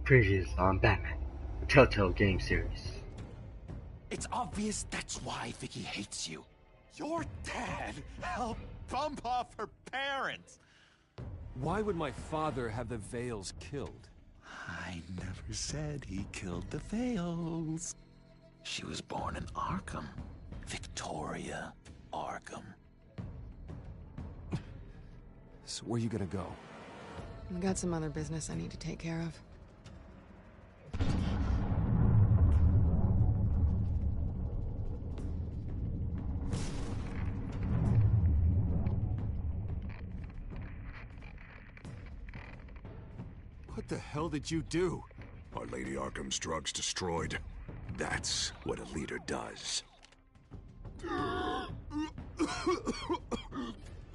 Previously on Batman, the Telltale game series. It's obvious that's why Vicky hates you. Your dad helped bump off her parents. Why would my father have the Vales killed? I never said he killed the Vales. She was born in Arkham. Victoria Arkham. So where you gonna go? I got some other business I need to take care of. What the hell did you do? Are Lady Arkham's drugs destroyed? That's what a leader does.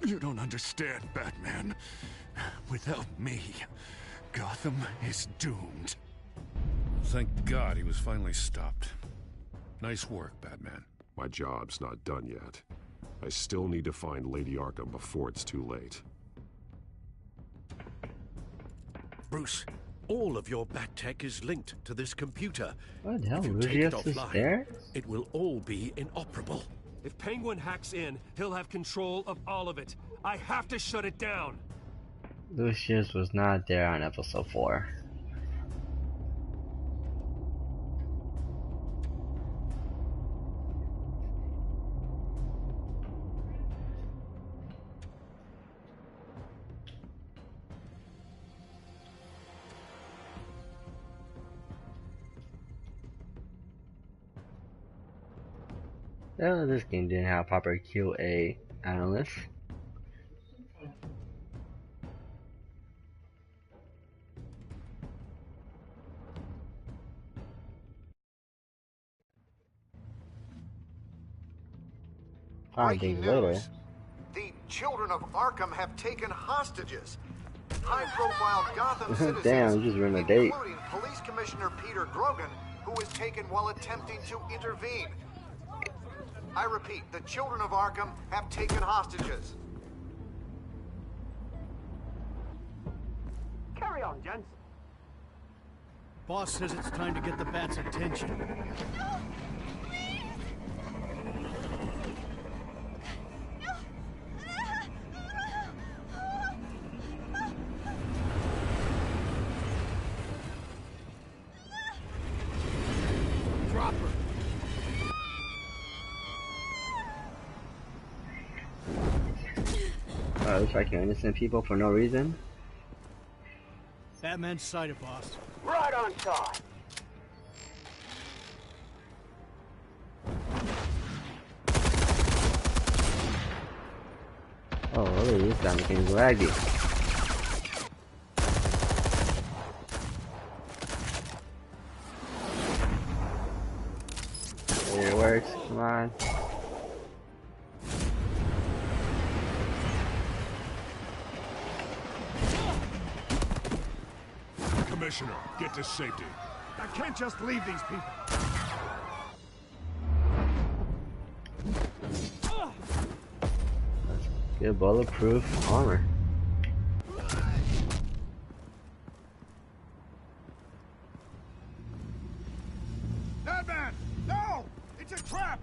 You don't understand, Batman. Without me, Gotham is doomed. Thank God he was finally stopped. Nice work, Batman. My job's not done yet. I still need to find Lady Arkham before it's too late. Bruce, all of your bat tech is linked to this computer. What the hell? If you take it offline, there? it will all be inoperable. If Penguin hacks in, he'll have control of all of it. I have to shut it down. Lucius was not there on episode 4. This game didn't have proper QA analysts. Breaking news. The children of Arkham have taken hostages. High-profile Gotham citizens, Damn, just ran a date. including Police Commissioner Peter Grogan, who was taken while attempting to intervene. I repeat, the children of Arkham have taken hostages. Carry on, gents. Boss says it's time to get the Bat's attention. No! Please! Drop her. Striking innocent people for no reason. Batman's sighted, boss. Right on time. Oh, really? This time getting laggy. There it works. Come on. Commissioner, get to safety. I can't just leave these people. Good bulletproof armor. Batman! No! It's a trap!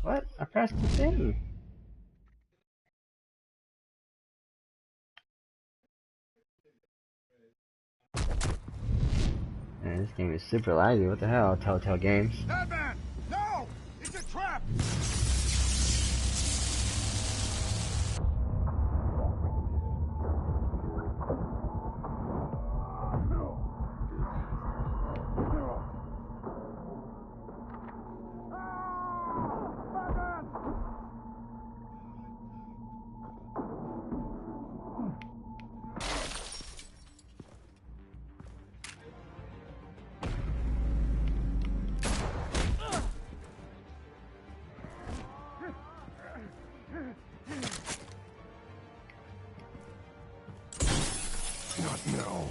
What? I pressed the thing. Man, this game is super laggy. What the hell, Telltale Games? Batman! No! It's a trap! No.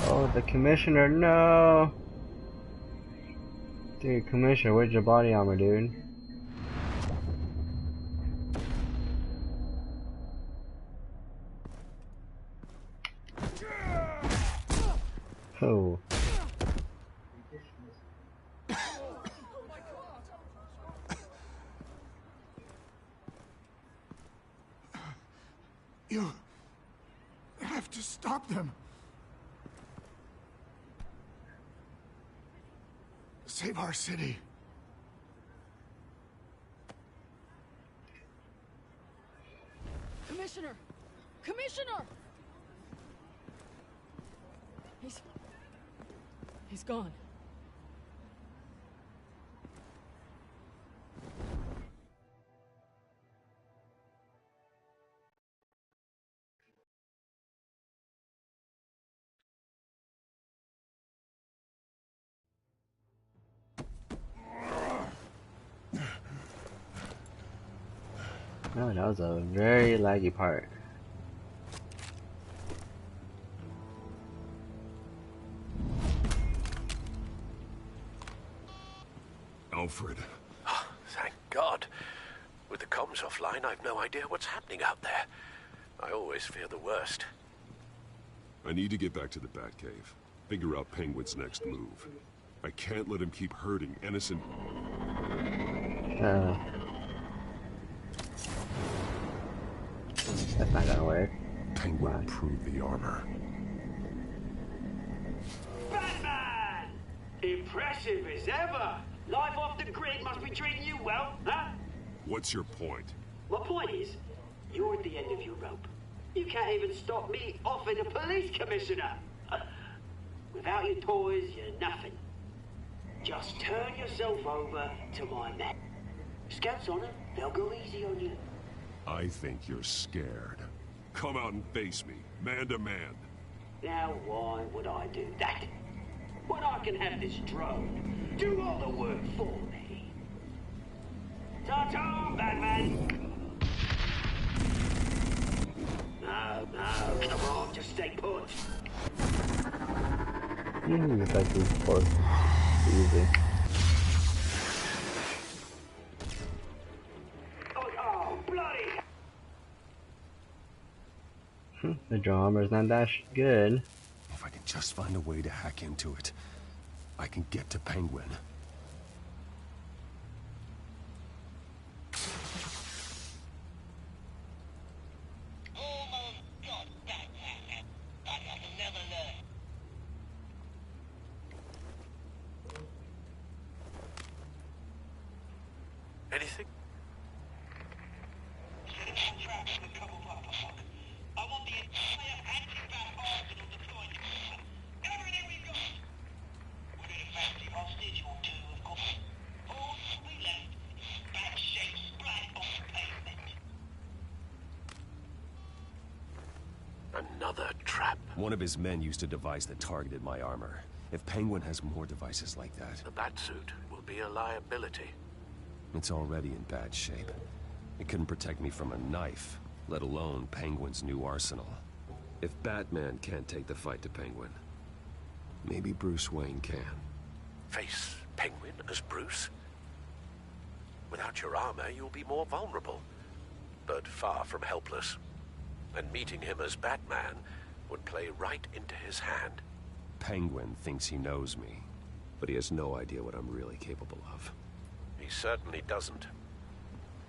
Oh, the commissioner, no! Dude, commissioner, where's your body armor, dude? Oh. You have to stop them. Save our city. Commissioner! Commissioner! He's gone. No, that was a very laggy part. Alfred. Oh, thank God. With the comms offline, I've no idea what's happening out there. I always fear the worst. I need to get back to the Batcave. Figure out Penguin's next move. I can't let him keep hurting innocent... That's not gonna work. Penguin improved the armor. Batman! Impressive as ever. Life off the grid must be treating you well, huh? What's your point? My point is, you're at the end of your rope. You can't even stop me offing a police commissioner. Without your toys, you're nothing. Just turn yourself over to my men. Scouts on it, they'll go easy on you. I think you're scared. Come out and face me, man to man. Now why would I do that? When I can have this drone do all the work for me. Ta-ta, Batman! No, come on, just stay put. That's of course easy. Oh, bloody! The drone armor's not that good. If I can just find a way to hack into it, I can get to Penguin. Anything? Another trap. One of his men used a device that targeted my armor. If Penguin has more devices like that... The Batsuit will be a liability. It's already in bad shape. It couldn't protect me from a knife, let alone Penguin's new arsenal. If Batman can't take the fight to Penguin, maybe Bruce Wayne can. Face Penguin as Bruce? Without your armor, you'll be more vulnerable, but far from helpless. And meeting him as Batman would play right into his hand. Penguin thinks he knows me, but he has no idea what I'm really capable of. He certainly doesn't.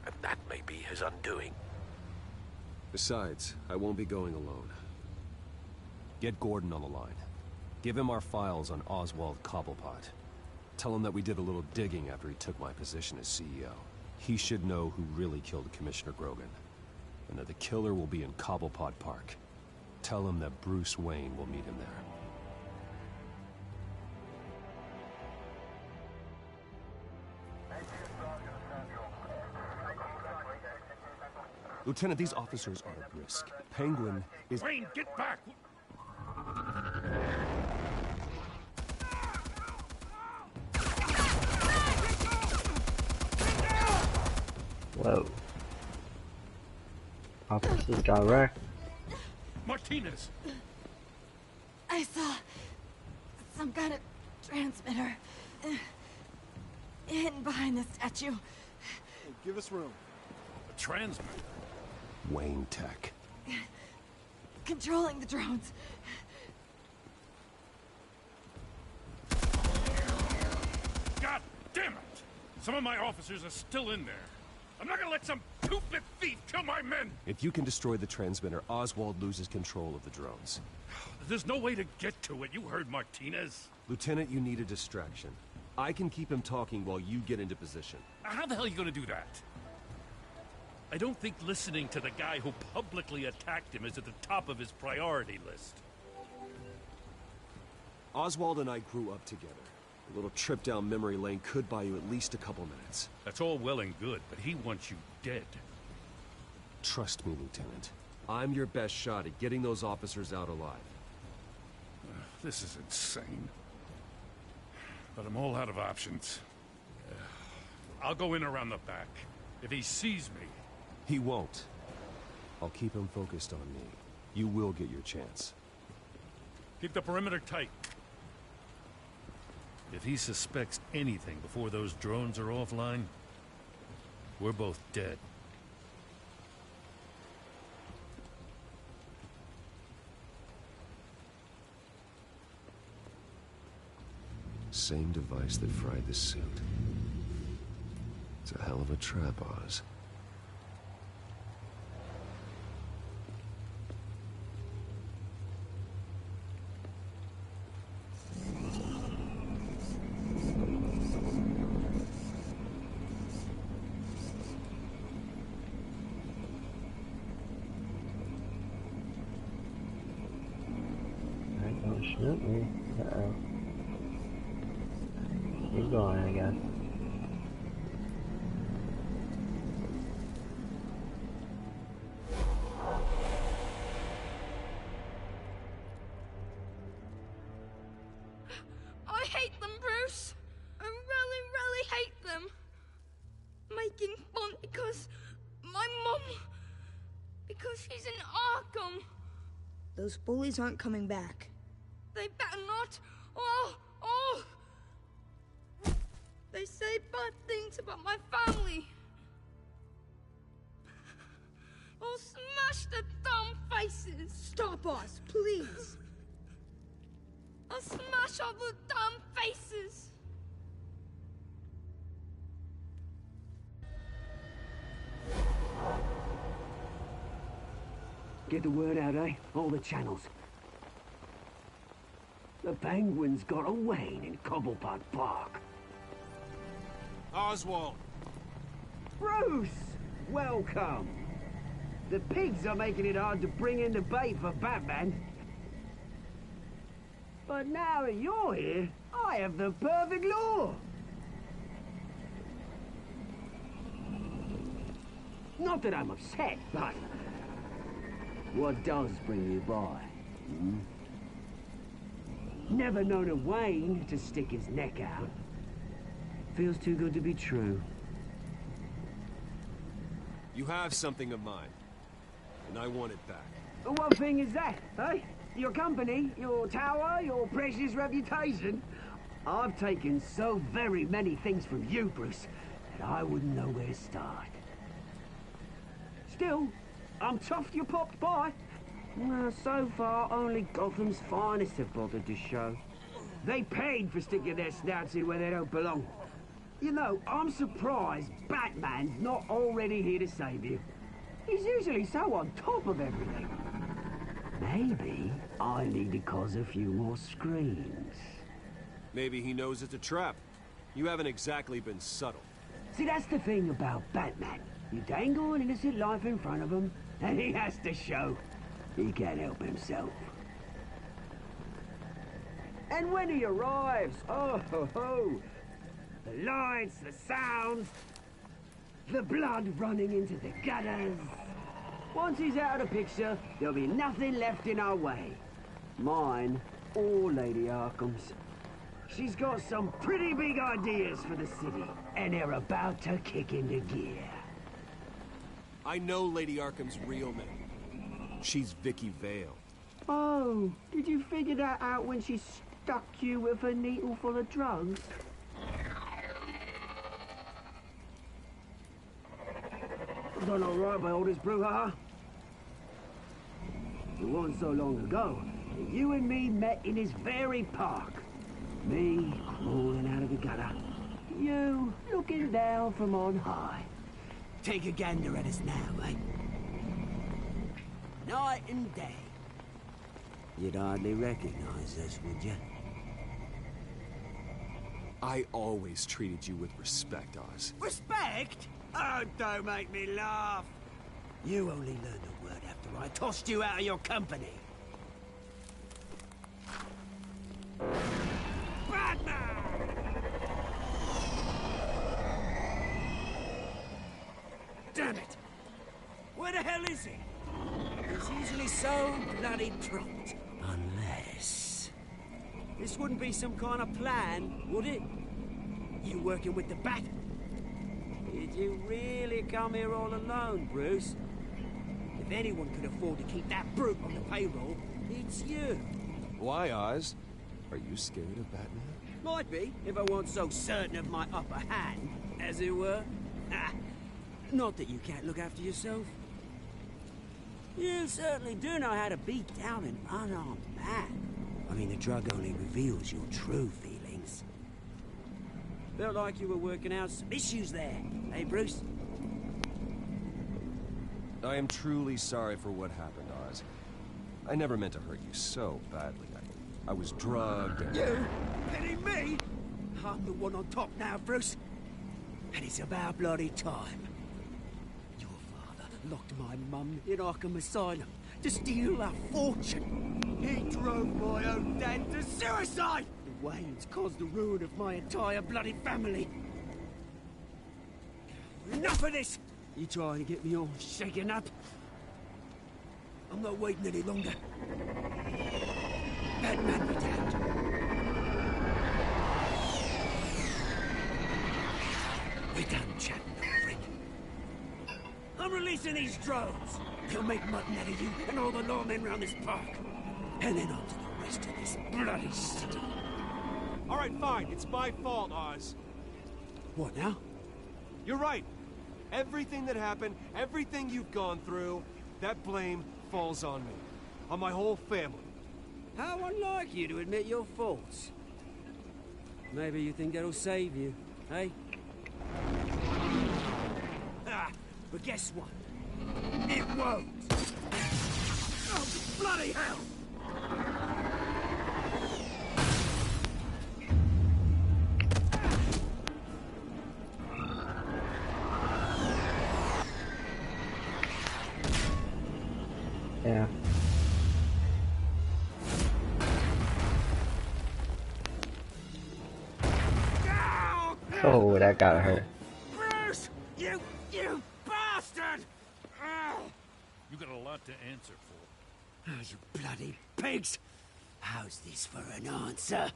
And that may be his undoing. Besides, I won't be going alone. Get Gordon on the line. Give him our files on Oswald Cobblepot. Tell him that we did a little digging after he took my position as CEO. He should know who really killed Commissioner Grogan, and that the killer will be in Cobblepot Park. Tell him that Bruce Wayne will meet him there. Lieutenant, these officers are at risk. Penguin is... Wayne, get back! Whoa. Officers got wrecked. Martinez! I saw some kind of transmitter hidden behind the statue. Hey, give us room. A transmitter? Wayne Tech. Controlling the drones. God damn it! Some of my officers are still in there. I'm not gonna let some two-bit thief kill my men! If you can destroy the transmitter, Oswald loses control of the drones. There's no way to get to it. You heard Martinez. Lieutenant, you need a distraction. I can keep him talking while you get into position. How the hell are you gonna do that? I don't think listening to the guy who publicly attacked him is at the top of his priority list. Oswald and I grew up together. A little trip down memory lane could buy you at least a couple minutes. That's all well and good, but he wants you dead. Trust me, Lieutenant. I'm your best shot at getting those officers out alive. This is insane. But I'm all out of options. I'll go in around the back. If he sees me... He won't. I'll keep him focused on me. You will get your chance. Keep the perimeter tight. If he suspects anything before those drones are offline, we're both dead. Same device that fried the suit. It's a hell of a trap, Oz. Don't shoot me. Uh-oh. Keep going, I guess. I hate them, Bruce. I really, really hate them. Making fun because my mum... because she's in Arkham. Those bullies aren't coming back. They better not. Oh! They say bad things about my family. I'll smash the dumb faces. Stop us, please. I'll smash all the dumb faces. Get the word out, eh? All the channels. The Penguin's got a Wayne in Cobblepot Park. Oswald! Bruce! Welcome! The pigs are making it hard to bring in the bait for Batman. But now that you're here, I have the perfect lure! Not that I'm upset, but... what does bring you by? Hmm? Never known a Wayne to stick his neck out. Feels too good to be true. You have something of mine, and I want it back. What thing is that, eh? Your company, your tower, your precious reputation? I've taken so very many things from you, Bruce, that I wouldn't know where to start. Still, I'm chuffed you popped by. Well, so far, only Gotham's finest have bothered to show. They paid for sticking their snouts in where they don't belong. You know, I'm surprised Batman's not already here to save you. He's usually so on top of everything. Maybe I need to cause a few more screams. Maybe he knows it's a trap. You haven't exactly been subtle. See, that's the thing about Batman. You dangle an innocent life in front of him, and he has to show he can't help himself. And when he arrives, oh ho ho! The lights, the sounds, the blood running into the gutters. Once he's out of the picture, there'll be nothing left in our way. Mine or Lady Arkham's. She's got some pretty big ideas for the city, and they're about to kick into gear. I know Lady Arkham's real name. She's Vicky Vale. Oh, did you figure that out when she stuck you with a needle full of drugs? Done all right by all this brouhaha. It wasn't so long ago that you and me met in this very park. Me crawling out of the gutter. You looking down from on high. Take a gander at us now, eh? Night and day. You'd hardly recognize us, would you? I always treated you with respect, Oz. Respect? Oh, don't make me laugh. You only learned the word after I tossed you out of your company. Batman! Damn it! Where the hell is he? He's usually so bloody prompt. Unless... This wouldn't be some kind of plan, would it? You working with the Bat? Did you really come here all alone, Bruce? If anyone could afford to keep that brute on the payroll, it's you. Why, Oz? Are you scared of Batman? Might be, if I weren't so certain of my upper hand, as it were. Not that you can't look after yourself. You certainly do know how to beat down an unarmed man. I mean, the drug only reveals your true feelings. Felt like you were working out some issues there, eh, Bruce? I am truly sorry for what happened, Oz. I never meant to hurt you so badly. I was drugged and... You? Pity me? I'm the one on top now, Bruce. And it's about bloody time. Your father locked my mum in Arkham Asylum to steal a fortune. He drove my own dad to suicide! The Waynes caused the ruin of my entire bloody family. Enough of this! You trying to get me all shaken up? I'm not waiting any longer. Batman be damned. We're done chatting, prick. I'm releasing these drones. They'll make mutton out of you and all the lawmen round this park. And then on to the rest of this bloody city. All right, fine. It's my fault, Oz. What now? You're right. Everything that happened, everything you've gone through, that blame falls on me. On my whole family. How unlike you to admit your faults. Maybe you think that'll save you, eh? But guess what? It won't! Oh, bloody hell! Yeah. Oh, that got her. Bruce! You bastard! You got a lot to answer for. Oh, you bloody pigs! How's this for an answer?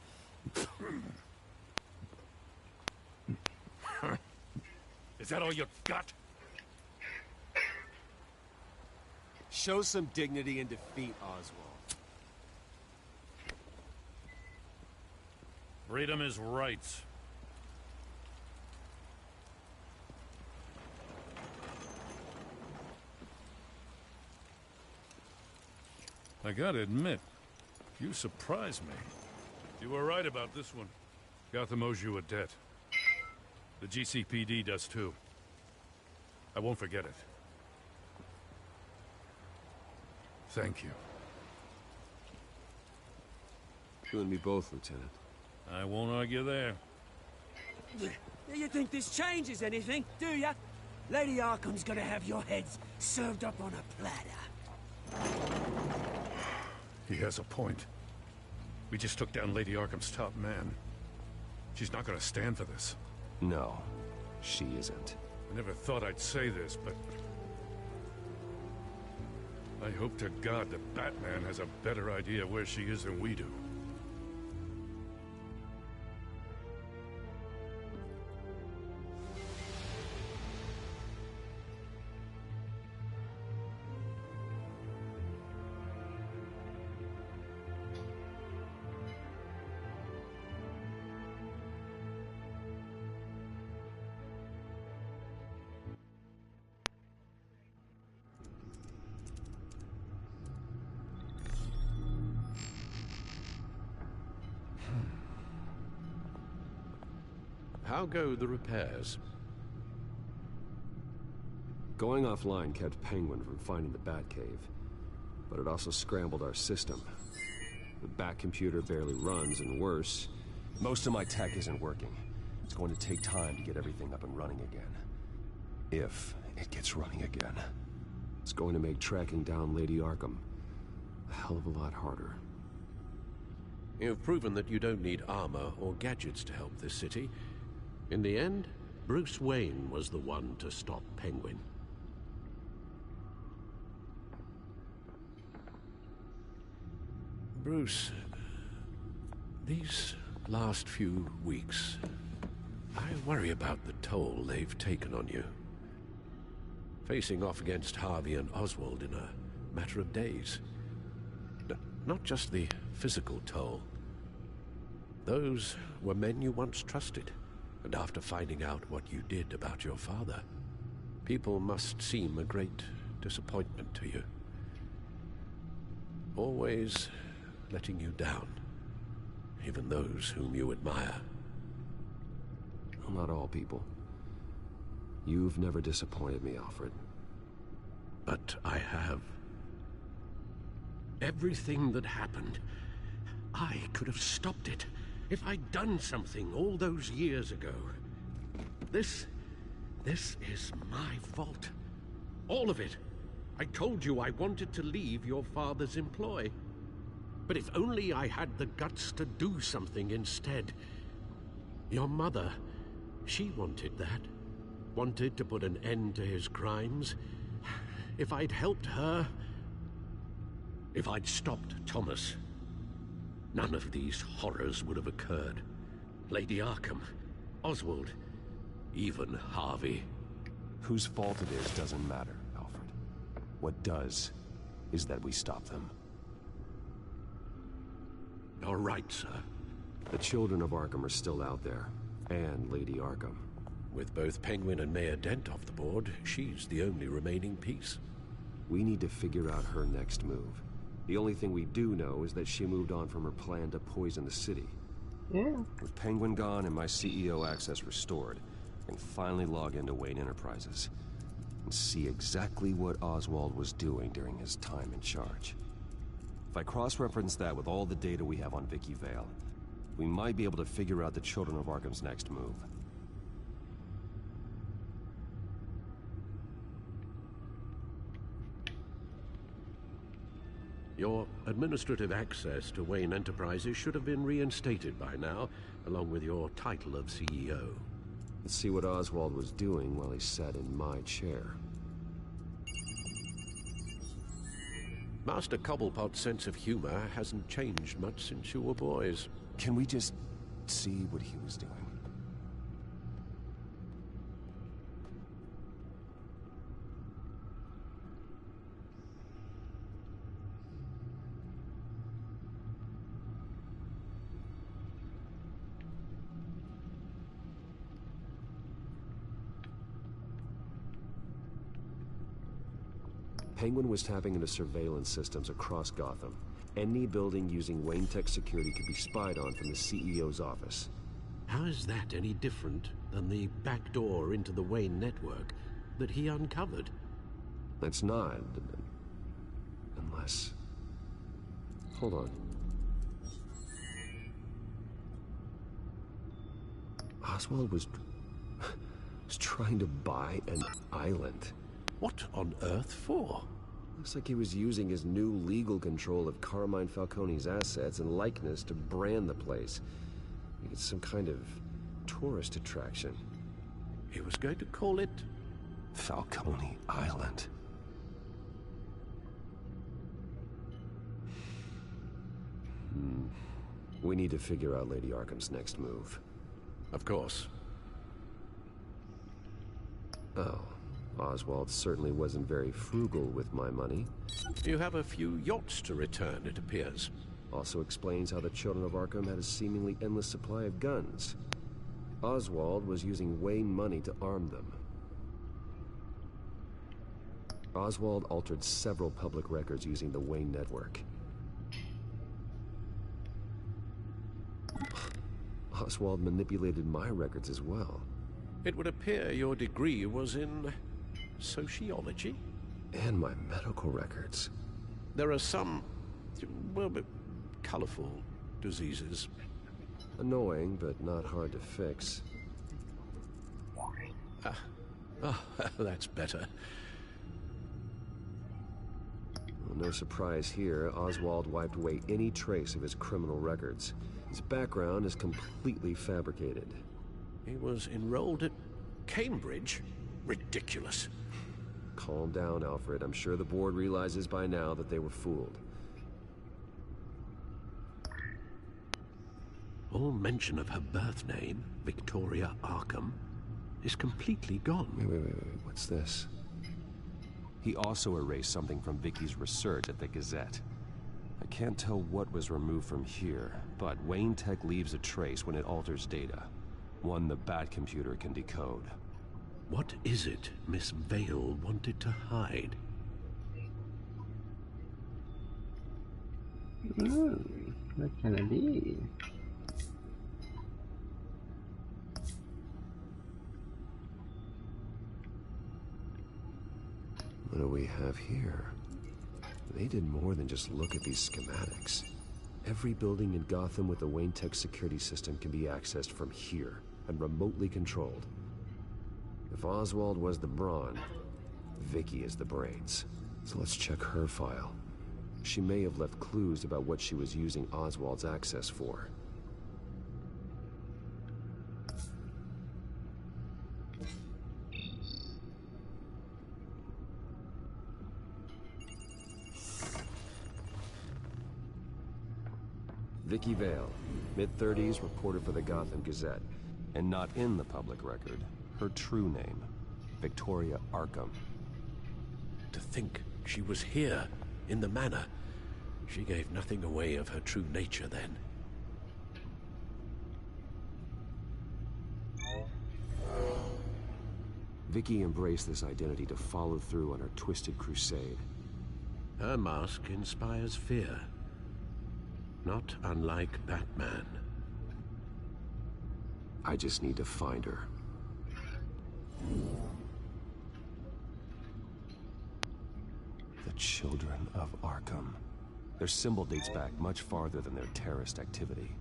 Is that all you got? Show some dignity and defeat Oswald. Freedom is rights. I gotta admit, you surprised me. You were right about this one. Gotham owes you a debt. The GCPD does too. I won't forget it. Thank you. You and me both, Lieutenant. I won't argue there. You think this changes anything, do ya? Lady Arkham's gonna have your heads served up on a platter. He has a point. We just took down Lady Arkham's top man. She's not gonna stand for this. No, she isn't. I never thought I'd say this, but... I hope to God that Batman has a better idea where she is than we do. how go the repairs? Going offline kept Penguin from finding the Batcave, but it also scrambled our system. The Bat computer barely runs, and worse, most of my tech isn't working. It's going to take time to get everything up and running again. If it gets running again. It's going to make tracking down Lady Arkham a hell of a lot harder. You've proven that you don't need armor or gadgets to help this city. In the end, Bruce Wayne was the one to stop Penguin. Bruce, these last few weeks, I worry about the toll they've taken on you. Facing off against Harvey and Oswald in a matter of days. Not just the physical toll. Those were men you once trusted, and after finding out what you did about your father, people must seem a great disappointment to you. Always letting you down, even those whom you admire. Well, not all people. You've never disappointed me, Alfred. But I have. Everything that happened, I could have stopped it if I'd done something all those years ago. This is my fault. All of it. I told you I wanted to leave your father's employ. But if only I had the guts to do something instead. Your mother, she wanted that. Wanted to put an end to his crimes. If I'd helped her, if I'd stopped Thomas, none of these horrors would have occurred. Lady Arkham, Oswald, even Harvey. Whose fault it is doesn't matter, Alfred. What does is that we stop them. You're right, sir. The children of Arkham are still out there, and Lady Arkham. With both Penguin and Mayor Dent off the board, she's the only remaining piece. We need to figure out her next move. The only thing we do know is that she moved on from her plan to poison the city. Yeah. With Penguin gone and my CEO access restored, I can finally log into Wayne Enterprises and see exactly what Oswald was doing during his time in charge. If I cross-reference that with all the data we have on Vicky Vale, we might be able to figure out the Children of Arkham's next move. Your administrative access to Wayne Enterprises should have been reinstated by now, along with your title of CEO. Let's see what Oswald was doing while he sat in my chair. Master Cobblepot's sense of humor hasn't changed much since you were boys. Can we just see what he was doing? Penguin was tapping into surveillance systems across Gotham. Any building using Wayne Tech security could be spied on from the CEO's office. How is that any different than the back door into the Wayne network that he uncovered? That's not. Unless... Hold on. Oswald was trying to buy an island. What on earth for? Looks like he was using his new legal control of Carmine Falcone's assets and likeness to brand the place. Make it some kind of tourist attraction. He was going to call it... Falcone Island. We need to figure out Lady Arkham's next move. Of course. Oh. Oswald certainly wasn't very frugal with my money. You have a few yachts to return, it appears. Also explains how the Children of Arkham had a seemingly endless supply of guns. Oswald was using Wayne money to arm them. Oswald altered several public records using the Wayne network. Oswald manipulated my records as well. It would appear your degree was in sociology? And my medical records. There are some, well, colorful diseases. Annoying, but not hard to fix. That's better. Well, no surprise here, Oswald wiped away any trace of his criminal records. His background is completely fabricated. He was enrolled at Cambridge? Ridiculous. Calm down, Alfred. I'm sure the board realizes by now that they were fooled. All mention of her birth name, Victoria Arkham, is completely gone. Wait. What's this? He also erased something from Vicky's research at the Gazette. I can't tell what was removed from here, but Wayne Tech leaves a trace when it alters data. One the Bat computer can decode. What is it Miss Vale wanted to hide? What can it be? What do we have here? They did more than just look at these schematics. Every building in Gotham with the Wayne Tech security system can be accessed from here and remotely controlled. If Oswald was the brawn, Vicky is the brains. So let's check her file. She may have left clues about what she was using Oswald's access for. Vicky Vale, mid-30s, reporter for the Gotham Gazette. And not in the public record, her true name, Victoria Arkham. To think she was here, in the manor. She gave nothing away of her true nature then. Vicky embraced this identity to follow through on her twisted crusade. Her mask inspires fear. Not unlike Batman. I just need to find her. The Children of Arkham. Their symbol dates back much farther than their terrorist activity.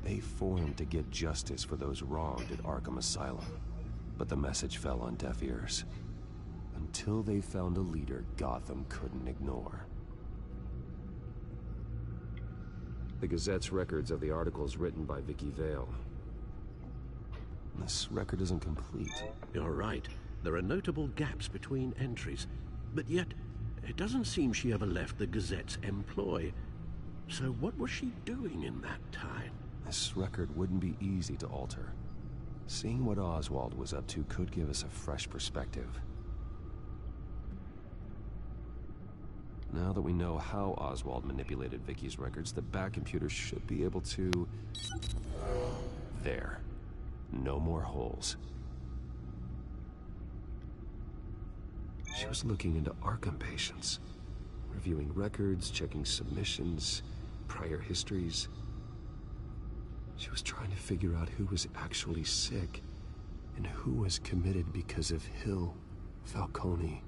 They formed to get justice for those wronged at Arkham Asylum. But the message fell on deaf ears. Until they found a leader Gotham couldn't ignore. The Gazette's records of the articles written by Vicky Vale. This record isn't complete. You're right. There are notable gaps between entries. But yet, it doesn't seem she ever left the Gazette's employ. So what was she doing in that time? This record wouldn't be easy to alter. Seeing what Oswald was up to could give us a fresh perspective. Now that we know how Oswald manipulated Vicky's records, the Bat computer should be able to... There. No more holes. She was looking into Arkham patients, reviewing records, checking submissions, prior histories. She was trying to figure out who was actually sick and who was committed because of Hill, Falcone,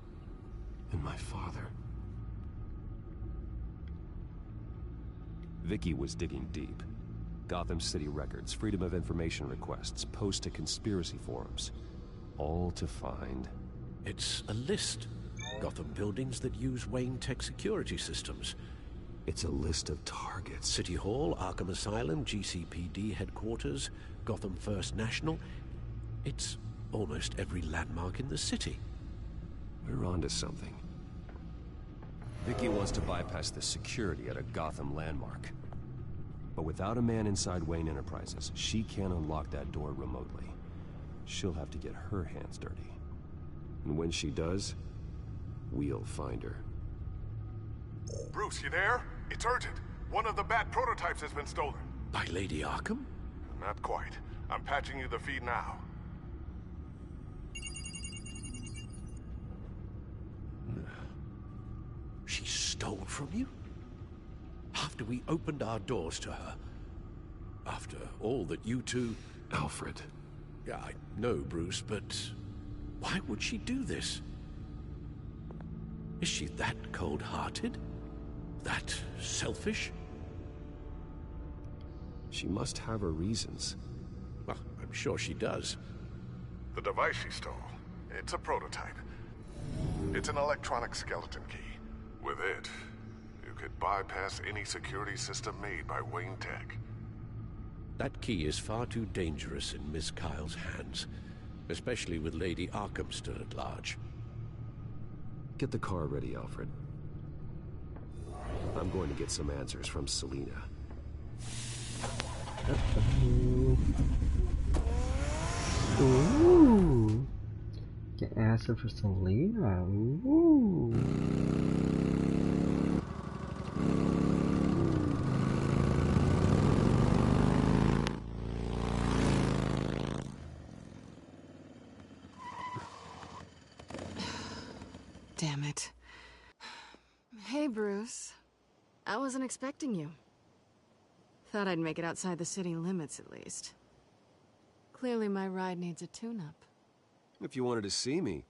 and my father. Vicky was digging deep. Gotham City records, Freedom of Information requests, posts to conspiracy forums. All to find... It's a list. Gotham buildings that use Wayne Tech security systems. It's a list of targets. City Hall, Arkham Asylum, GCPD headquarters, Gotham First National. It's almost every landmark in the city. We're onto something. Vicky wants to bypass the security at a Gotham landmark. But without a man inside Wayne Enterprises, she can't unlock that door remotely. She'll have to get her hands dirty. And when she does, we'll find her. Bruce, you there? It's urgent. One of the Bat prototypes has been stolen. By Lady Arkham? Not quite. I'm patching you the feed now. She stole from you? After we opened our doors to her? After all that you two... Alfred. Yeah, I know, Bruce, but why would she do this? Is she that cold-hearted? That selfish? She must have her reasons. Well, I'm sure she does. The device she stole, it's a prototype. It's an electronic skeleton key. With it, you could bypass any security system made by Wayne Tech. That key is far too dangerous in Miss Kyle's hands, especially with Lady Arkham still at large. Get the car ready, Alfred. I'm going to get some answers from Selina. Ooh. Get answer for Selina. Ooh. Damn it. Hey, Bruce. I wasn't expecting you. Thought I'd make it outside the city limits, at least. Clearly my ride needs a tune-up. If you wanted to see me,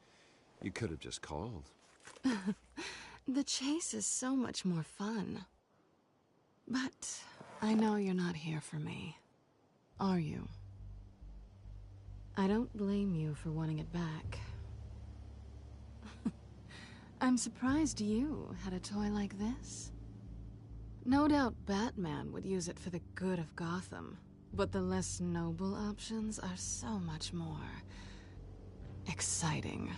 you could have just called. The chase is so much more fun. But I know you're not here for me. Are you? I don't blame you for wanting it back. I'm surprised you had a toy like this. No doubt Batman would use it for the good of Gotham, but the less noble options are so much more exciting.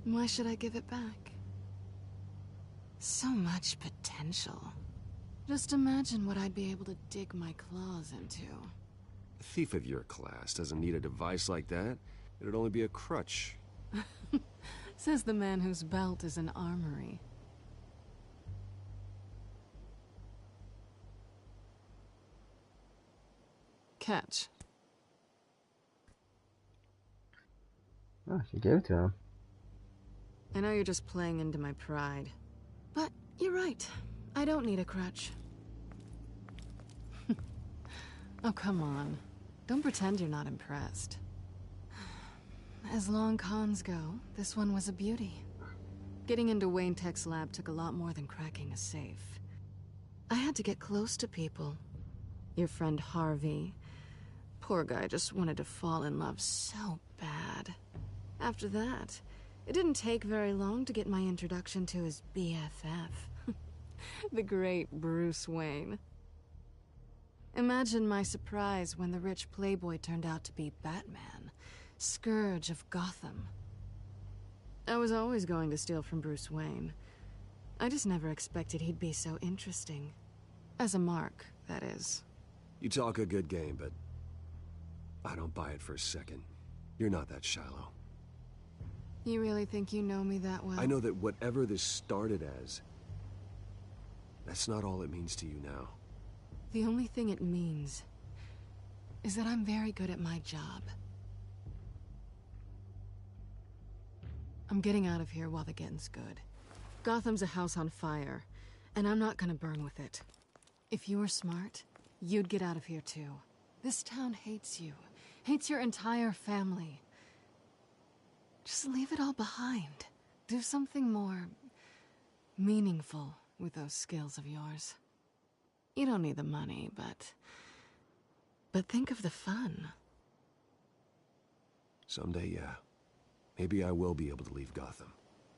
Why should I give it back? So much potential. Just imagine what I'd be able to dig my claws into. A thief of your class doesn't need a device like that. It'd only be a crutch. Says the man whose belt is an armory. Catch. Oh, she gave it to him. I know you're just playing into my pride, but you're right. I don't need a crutch. Oh, come on. Don't pretend you're not impressed. As long cons go, this one was a beauty. Getting into Wayne Tech's lab took a lot more than cracking a safe. I had to get close to people. Your friend Harvey. Poor guy just wanted to fall in love so bad. After that, it didn't take very long to get my introduction to his BFF. The great Bruce Wayne. Imagine my surprise when the rich playboy turned out to be Batman, Scourge of Gotham. I was always going to steal from Bruce Wayne. I just never expected he'd be so interesting. As a mark, that is. You talk a good game, but I don't buy it for a second. You're not that shallow. You really think you know me that well? I know that whatever this started as, that's not all it means to you now. The only thing it means is that I'm very good at my job. I'm getting out of here while the getting's good. Gotham's a house on fire, and I'm not gonna burn with it. If you were smart, you'd get out of here too. This town hates you, hates your entire family. Just leave it all behind. Do something more meaningful with those skills of yours. You don't need the money, but think of the fun. Someday, yeah. Maybe I will be able to leave Gotham.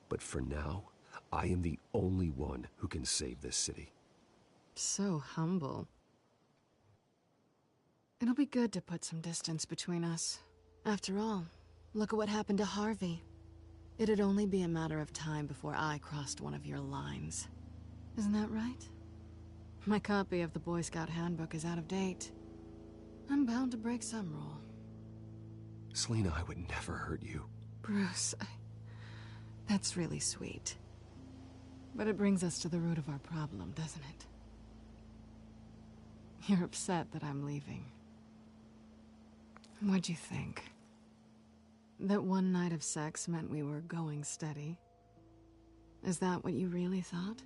But for now, I am the only one who can save this city. So humble. It'll be good to put some distance between us. After all, look at what happened to Harvey. It'd only be a matter of time before I crossed one of your lines. Isn't that right? My copy of the Boy Scout Handbook is out of date. I'm bound to break some rule. Selina, I would never hurt you. Bruce, that's really sweet. But it brings us to the root of our problem, doesn't it? You're upset that I'm leaving. What'd you think? That one night of sex meant we were going steady? Is that what you really thought?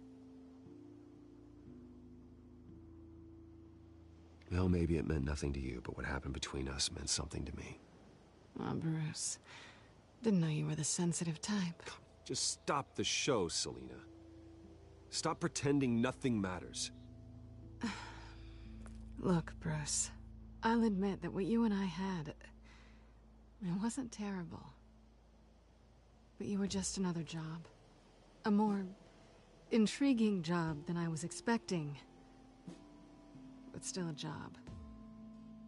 Well, maybe it meant nothing to you, but what happened between us meant something to me. Oh, Bruce. Didn't know you were the sensitive type. Just stop the show, Selina. Stop pretending nothing matters. Look, Bruce. I'll admit that what you and I had... it wasn't terrible. But you were just another job. A more intriguing job than I was expecting. But still a job.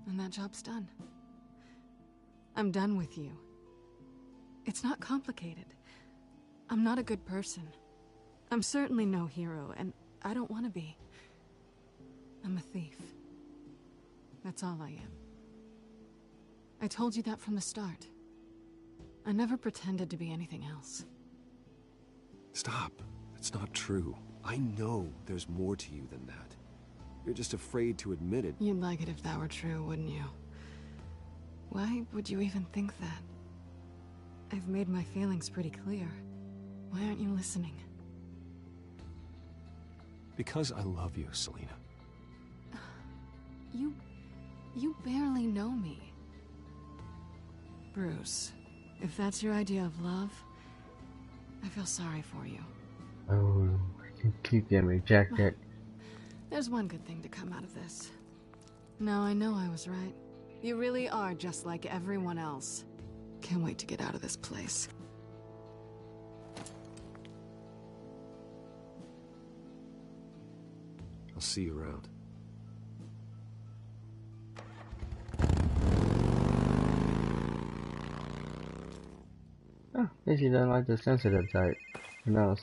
And that job's done. I'm done with you. It's not complicated. I'm not a good person. I'm certainly no hero, and I don't want to be. I'm a thief. That's all I am. I told you that from the start. I never pretended to be anything else. Stop. It's not true. I know there's more to you than that. You're just afraid to admit it. You'd like it if that were true, wouldn't you? Why would you even think that? I've made my feelings pretty clear. Why aren't you listening? Because I love you, Selina. You barely know me. Bruce, if that's your idea of love, I feel sorry for you. Oh, I can keep getting rejected. There's one good thing to come out of this. Now I know I was right. You really are just like everyone else. Can't wait to get out of this place. I'll see you around. Oh, maybe she doesn't like the sensitive type. Who knows?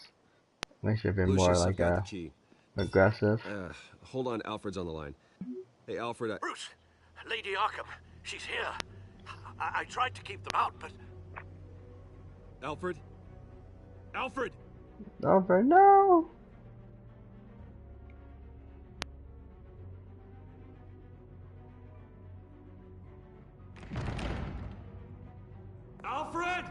Maybe she'd been more Lucius, like I've got the key. aggressive. Hold on, Alfred's on the line. Hey, Alfred, Bruce, Lady Arkham, she's here. I tried to keep them out, but... Alfred? Alfred! Alfred, no! Alfred!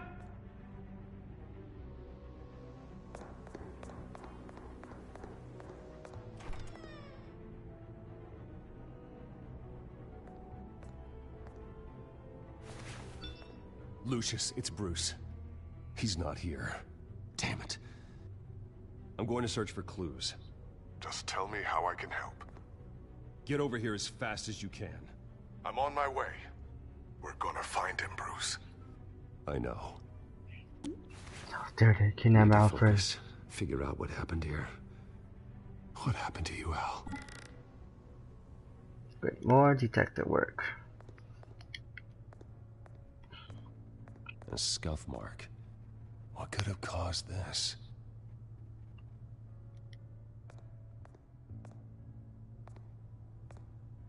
Lucius, it's Bruce. He's not here. Damn it. I'm going to search for clues. Just tell me how I can help. Get over here as fast as you can. I'm on my way. We're gonna find him, Bruce. I know. Oh, there they kidnap Alfred. Focus. Figure out what happened here. What happened to you, Al? But more detective work. A scuff mark. What could have caused this?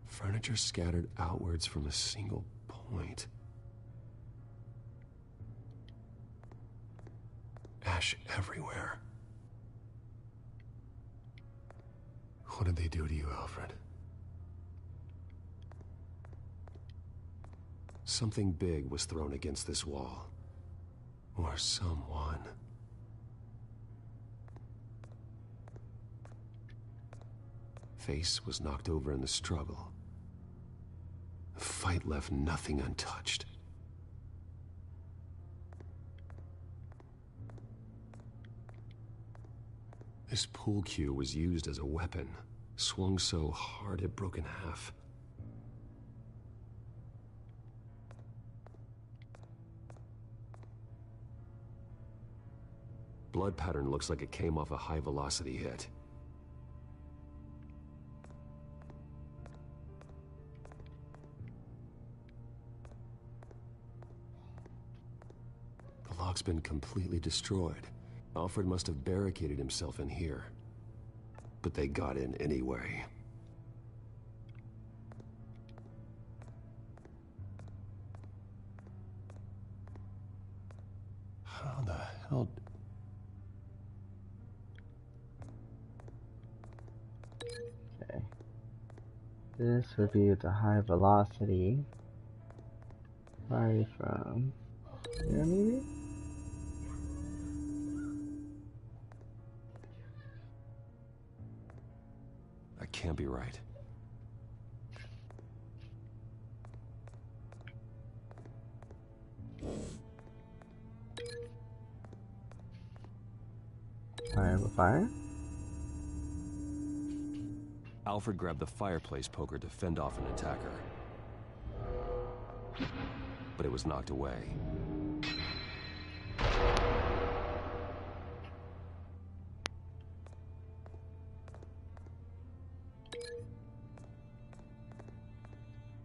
Furniture scattered outwards from a single point. Ash everywhere. What did they do to you, Alfred? Something big was thrown against this wall. Or someone. Face was knocked over in the struggle. The fight left nothing untouched. This pool cue was used as a weapon, swung so hard it broke in half. Blood pattern looks like it came off a high-velocity hit. The lock's been completely destroyed. Alfred must have barricaded himself in here. But they got in anyway. How the hell... Okay. This would be the high velocity. Right from here, maybe? That can't be right. Fire? Alfred grabbed the fireplace poker to fend off an attacker. But it was knocked away.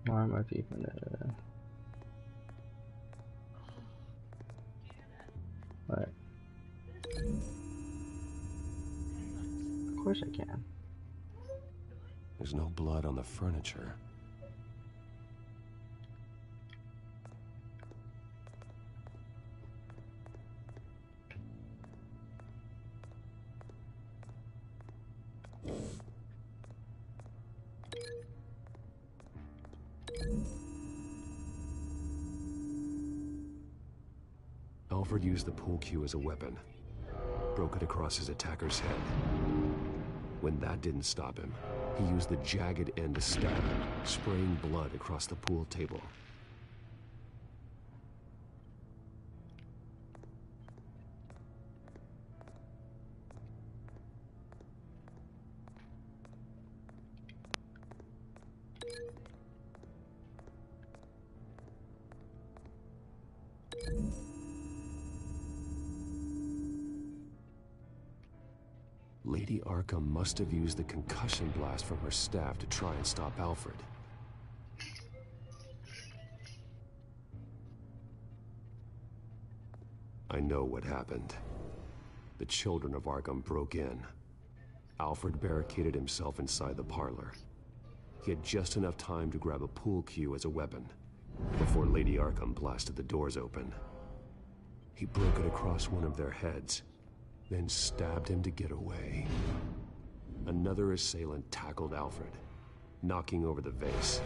Why am I keeping it? What? Of course I can. There's no blood on the furniture. Alfred used the pool cue as a weapon. Broke it across his attacker's head. When that didn't stop him, he used the jagged end to stab him, spraying blood across the pool table. Lady Arkham must have used the concussion blast from her staff to try and stop Alfred. I know what happened. The children of Arkham broke in. Alfred barricaded himself inside the parlor. He had just enough time to grab a pool cue as a weapon before Lady Arkham blasted the doors open. He broke it across one of their heads, then stabbed him to get away. Another assailant tackled Alfred, knocking over the vase.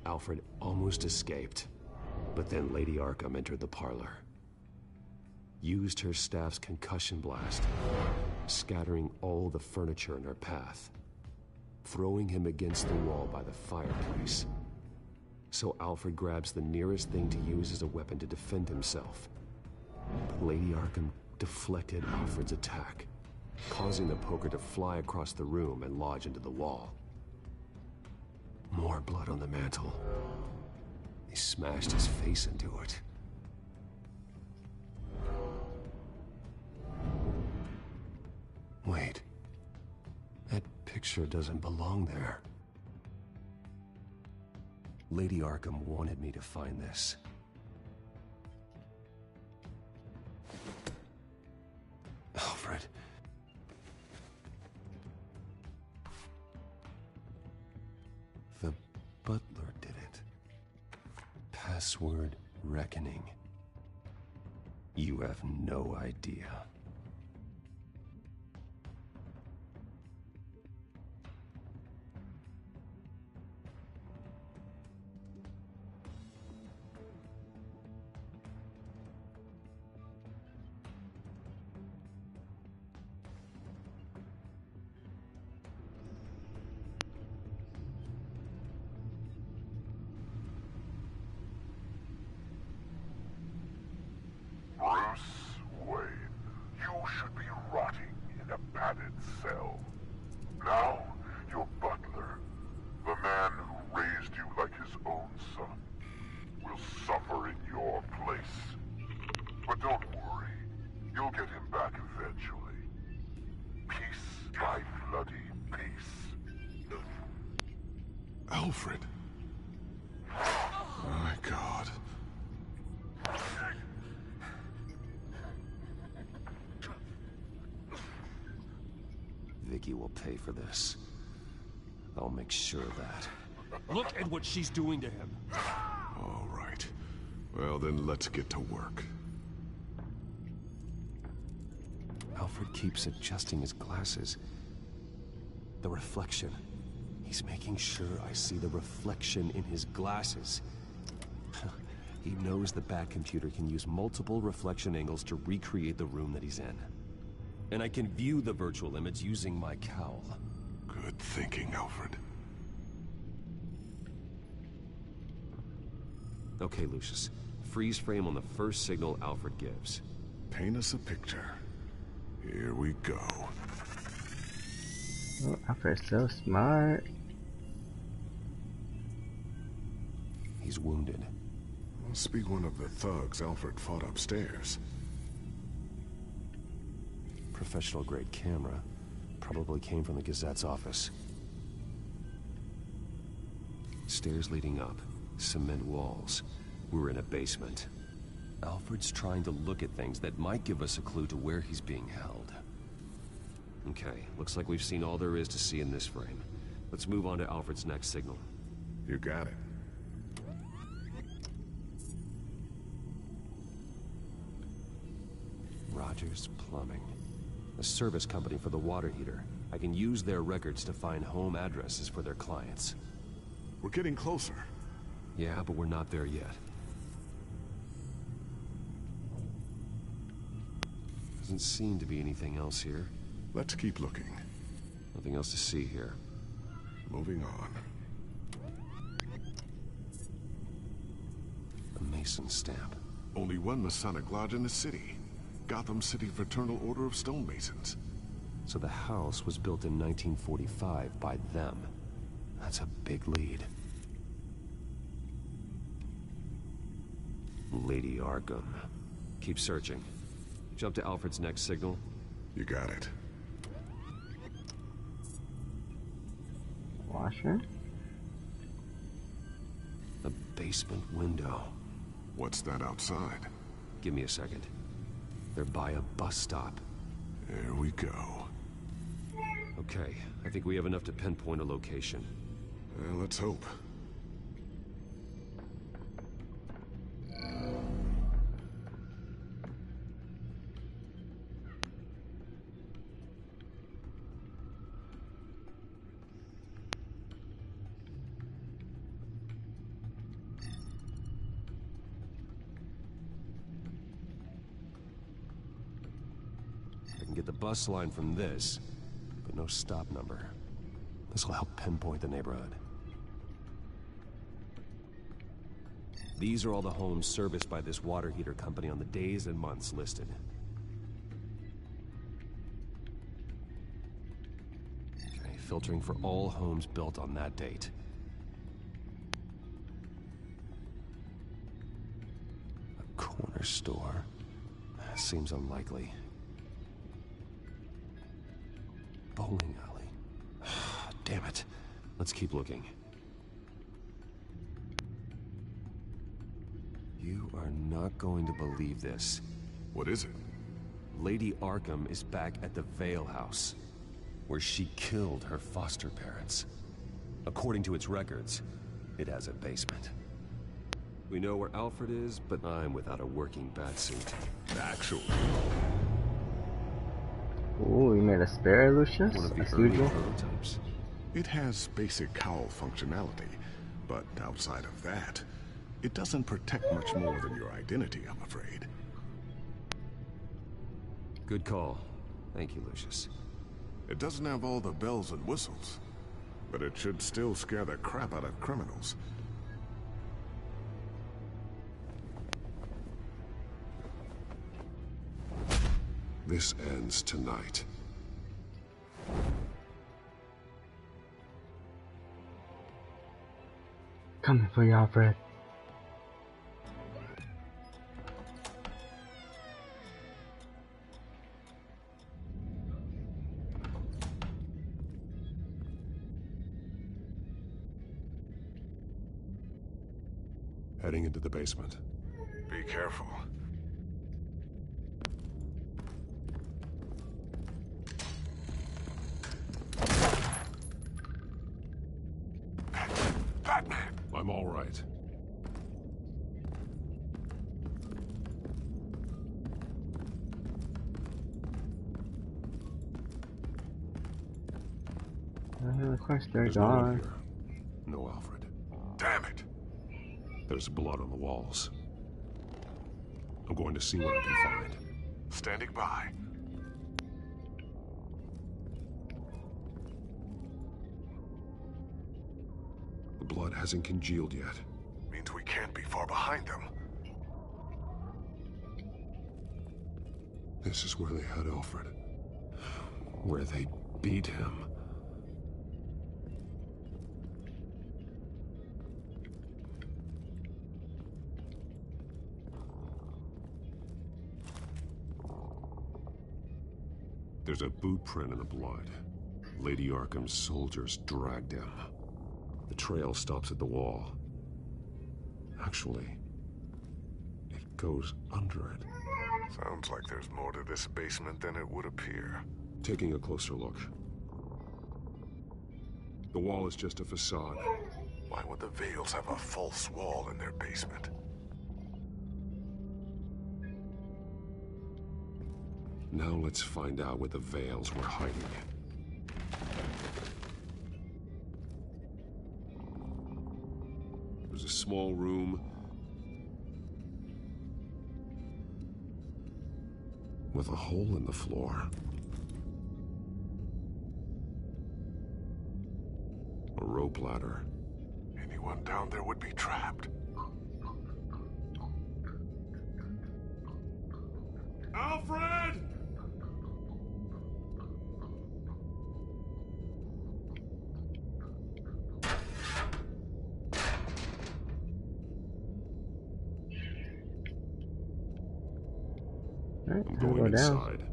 Alfred almost escaped, but then Lady Arkham entered the parlor. Used her staff's concussion blast, scattering all the furniture in her path, throwing him against the wall by the fireplace. So Alfred grabs the nearest thing to use as a weapon to defend himself. But Lady Arkham deflected Alfred's attack, causing the poker to fly across the room and lodge into the wall. More blood on the mantel. He smashed his face into it. Wait. That picture doesn't belong there. Lady Arkham wanted me to find this. Alfred. The butler did it. Password reckoning. You have no idea. Cell. Now, your butler, the man who raised you like his own son, will suffer in your place. But don't worry, you'll get him back eventually. Peace by bloody peace. Alfred. My God. Vicky will pay for this. I'll make sure of that. Look at what she's doing to him. All right. Well, then let's get to work. Alfred keeps adjusting his glasses. The reflection. He's making sure I see the reflection in his glasses. He knows the Batcomputer can use multiple reflection angles to recreate the room that he's in. And I can view the virtual image using my cowl. Good thinking, Alfred. Okay, Lucius. Freeze frame on the first signal Alfred gives. Paint us a picture. Here we go. Oh, Alfred's so smart. He's wounded. Must be one of the thugs Alfred fought upstairs. Professional-grade camera. Probably came from the Gazette's office. Stairs leading up. Cement walls. We're in a basement. Alfred's trying to look at things that might give us a clue to where he's being held. Okay, looks like we've seen all there is to see in this frame. Let's move on to Alfred's next signal. You got it. Rogers Plumbing. A service company for the water heater. I can use their records to find home addresses for their clients. We're getting closer. Yeah, but we're not there yet. Doesn't seem to be anything else here. Let's keep looking. Nothing else to see here. Moving on. A Mason stamp. Only one Masonic lodge in the city. Gotham City Fraternal Order of Stonemasons. So the house was built in 1945 by them. That's a big lead. Lady Arkham. Keep searching. Jump to Alfred's next signal. You got it. Washer? A basement window. What's that outside? Give me a second. They're by a bus stop. There we go. Okay, I think we have enough to pinpoint a location. Well, let's hope. I can get the bus line from this, but no stop number. This will help pinpoint the neighborhood. These are all the homes serviced by this water heater company on the days and months listed. Okay, filtering for all homes built on that date. A corner store. Seems unlikely. Bowling alley. Damn it. Let's keep looking. You are not going to believe this. What is it? Lady Arkham is back at the Vale House, where she killed her foster parents. According to its records, it has a basement. We know where Alfred is, but I'm without a working batsuit. Actually. Ooh, you made a spare, Lucius? One of the As early usual. prototypes. It has basic cowl functionality, but outside of that, it doesn't protect much more than your identity, I'm afraid. Good call. Thank you, Lucius. It doesn't have all the bells and whistles, but it should still scare the crap out of criminals. This ends tonight. Coming for you, Alfred. Heading into the basement. Be careful. Batman! I'm all right. Of course, they're There's no one gone. here. No Alfred. Damn it! There's blood on the walls. I'm going to see what I can find. Standing by. The blood hasn't congealed yet. Means we can't be far behind them. This is where they had Alfred. where they beat him. There's a boot print in the blood. Lady Arkham's soldiers dragged him. The trail stops at the wall. Actually, it goes under it. Sounds like there's more to this basement than it would appear. Taking a closer look. The wall is just a facade. Why would the Vales have a false wall in their basement? Now let's find out where the Vales were hiding. There's a small room with a hole in the floor. A rope ladder. Anyone down there would be trapped. Alfred! I'm going inside.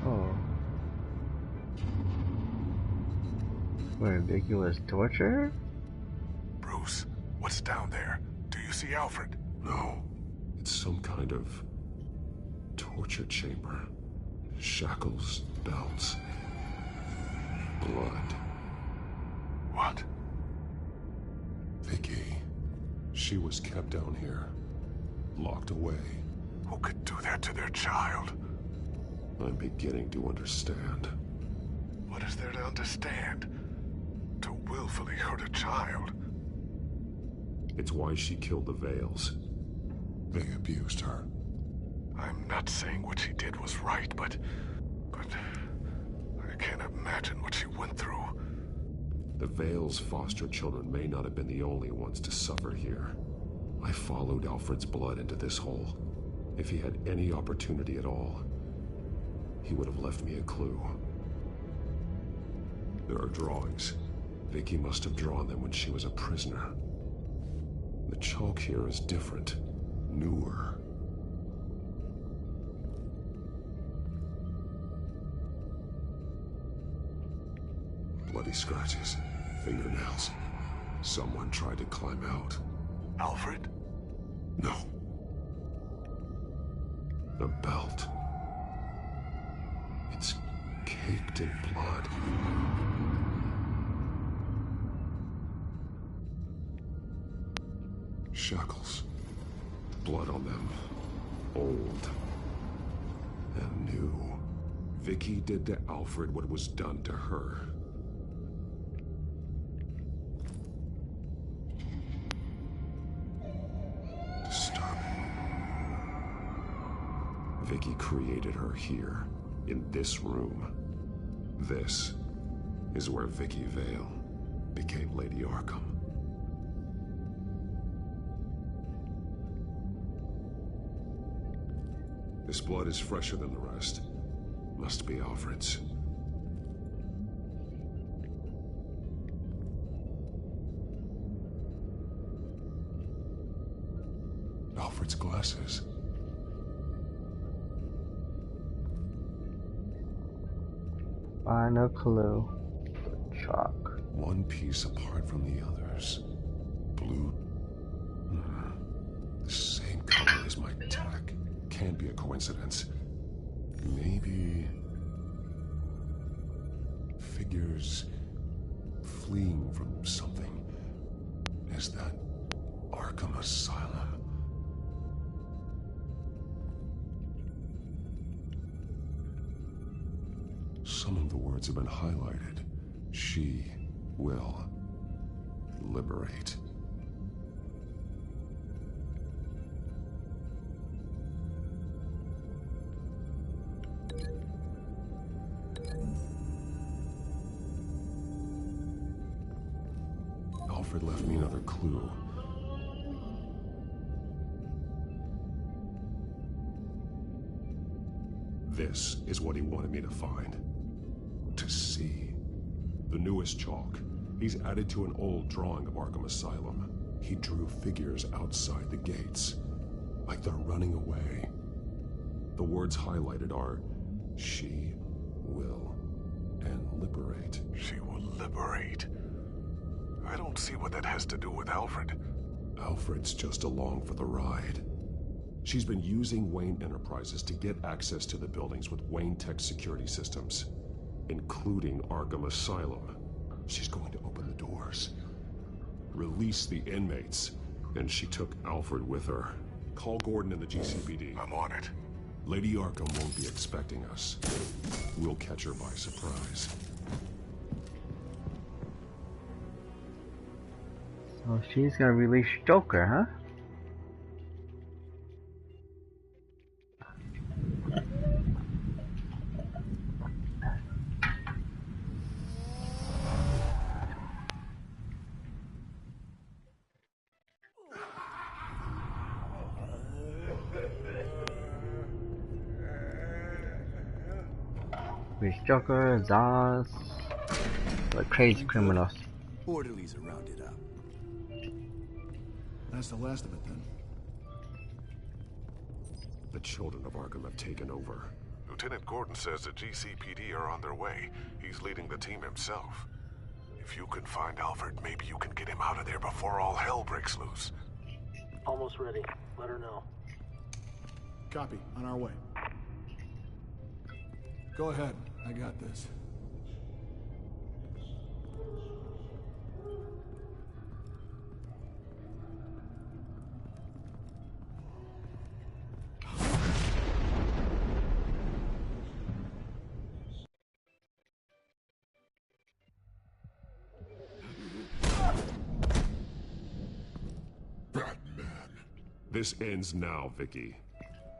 Oh. Where Vicky was tortured? Bruce, what's down there? Do you see Alfred? No. It's some kind of torture chamber. Shackles, belts, blood. What? Vicky. She was kept down here. Locked away. Who could do that to their child? I'm beginning to understand. What is there to understand? To willfully hurt a child? It's why she killed the Vales. They abused her. I'm not saying what she did was right, but I can't imagine what she went through. The Vales' foster children may not have been the only ones to suffer here. I followed Alfred's blood into this hole. If he had any opportunity at all, he would have left me a clue. There are drawings. Vicky must have drawn them when she was a prisoner. The chalk here is different. Newer. Bloody scratches. Fingernails. Someone tried to climb out. Alfred? No. The belt. It's caked in blood. Shackles. Blood on them. Old. And new. Vicky did to Alfred what was done to her. Disturbing. Vicky created her here, in this room. This is where Vicky Vale became Lady Arkham. This blood is fresher than the rest. Must be Alfred's. Alfred's glasses. Find a clue. The chalk. One piece apart from the others. Blue. The same color as my tack. Can't be a coincidence. Maybe figures fleeing from something. Is that Arkham Asylum? Some of the words have been highlighted. She will liberate. Alfred left me another clue. This is what he wanted me to find. To see. The newest chalk. He's added to an old drawing of Arkham Asylum. He drew figures outside the gates. Like they're running away. The words highlighted are, she will, and liberate. She will liberate. I don't see what that has to do with Alfred. Alfred's just along for the ride. She's been using Wayne Enterprises to get access to the buildings with Wayne Tech security systems, including Arkham Asylum. She's going to open the doors, release the inmates, and she took Alfred with her. Call Gordon and the GCPD. I'm on it. Lady Arkham won't be expecting us. We'll catch her by surprise. So she's gonna release Joker, huh? Release Joker, Zaz, the crazy criminals. Orderlies are rounded up. That's the last of it then. The children of Arkham have taken over. Lieutenant Gordon says the GCPD are on their way. He's leading the team himself. If you can find Alfred, maybe you can get him out of there before all hell breaks loose. Almost ready. Let her know. Copy. On our way. Go ahead. I got this. Batman. This ends now, Vicky.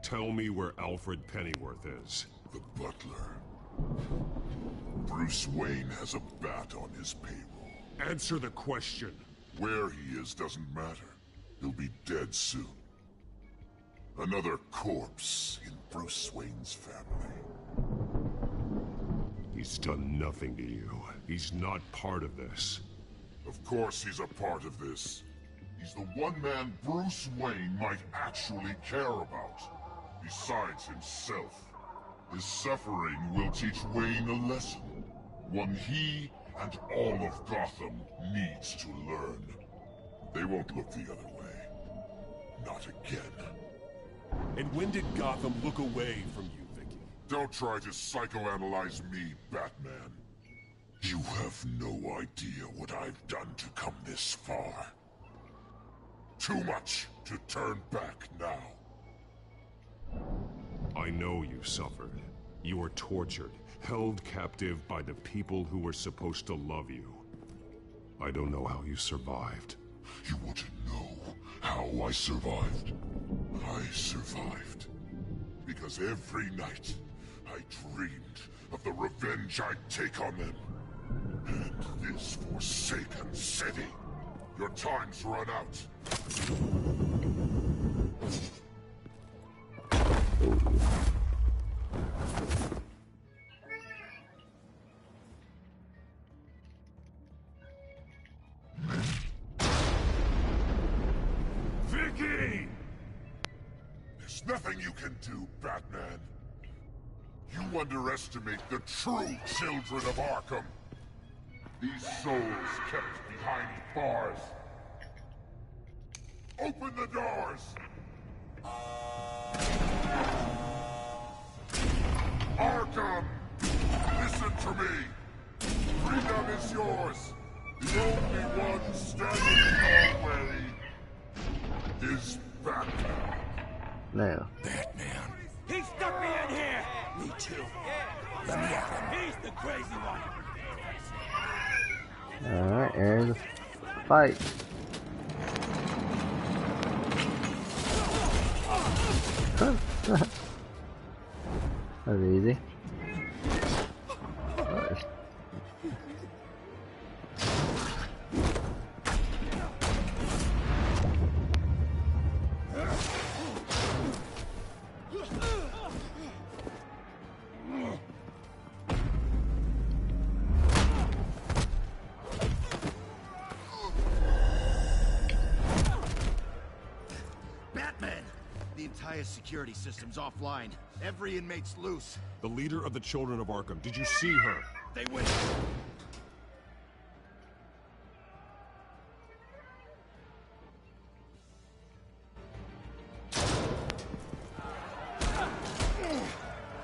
Tell me where Alfred Pennyworth is. The butler. Bruce Wayne has a bat on his payroll. Answer the question. Where he is doesn't matter. He'll be dead soon. Another corpse in Bruce Wayne's family. He's done nothing to you. He's not part of this. Of course he's a part of this. He's the one man Bruce Wayne might actually care about. Besides himself. His suffering will teach Wayne a lesson. One he and all of Gotham needs to learn. They won't look the other way. Not again. And when did Gotham look away from you, Vicky? Don't try to psychoanalyze me, Batman. You have no idea what I've done to come this far. Too much to turn back now. I know you suffered. You were tortured, held captive by the people who were supposed to love you. I don't know how you survived. You want to know how I survived? I survived because every night I dreamed of the revenge I'd take on them. And this forsaken city. Your time's run out. Vicky! There's nothing you can do, Batman. You underestimate the true children of Arkham. These souls kept behind bars. Open the doors! Arkham! Listen to me! Freedom is yours! The only one standing in your way is Batman. No. Batman. He stuck me in here! Me too. Let me at him. He's the crazy one. Alright, here's the fight. That was easy. entire security system's offline. Every inmate's loose. The leader of the Children of Arkham, did you see her? They went...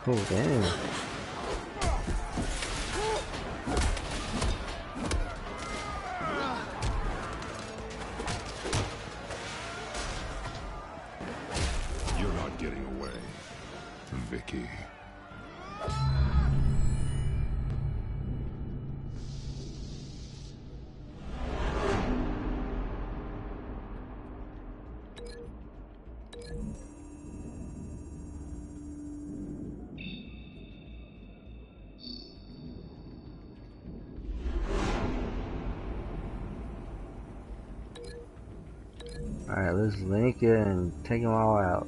Oh, damn. You're not getting away, Vicky. Alright, let's link it and take them all out.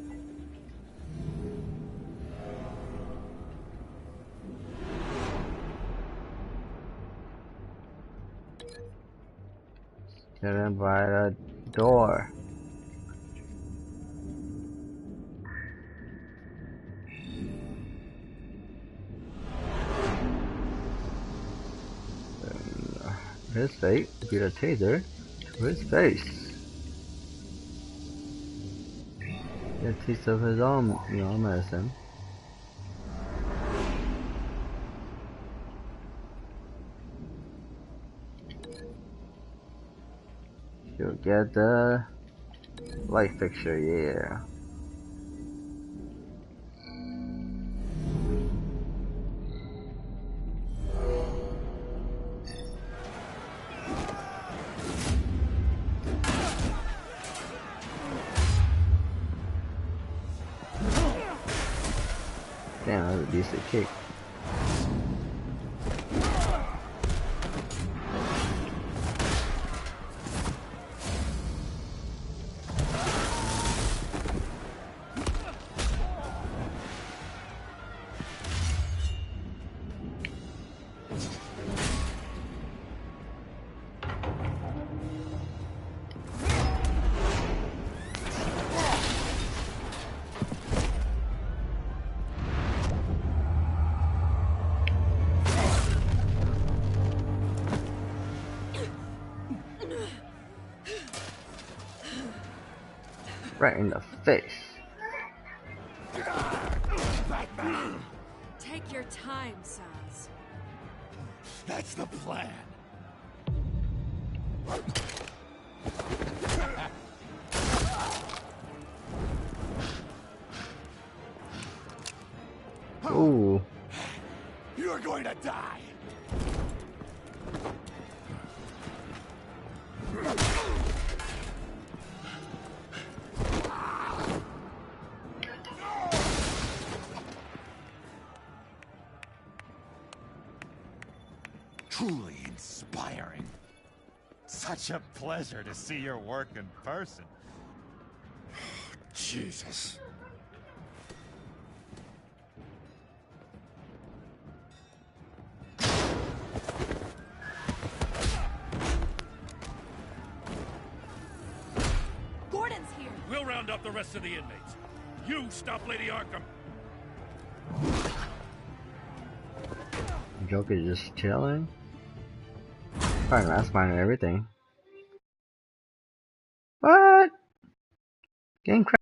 Get in by the door. His fate would be a taser to his face. Get a taste of his own, medicine. You'll get the light fixture, yeah. Damn, that was a decent kick. Right in the face. Take your time, Saz. That's the plan. Ooh. You're going to die. Truly inspiring. Such a pleasure to see your work in person. Jesus. Gordon's here. We'll round up the rest of the inmates. You stop Lady Arkham. Joker's just chilling. Probably last mine and everything. What? Game crash.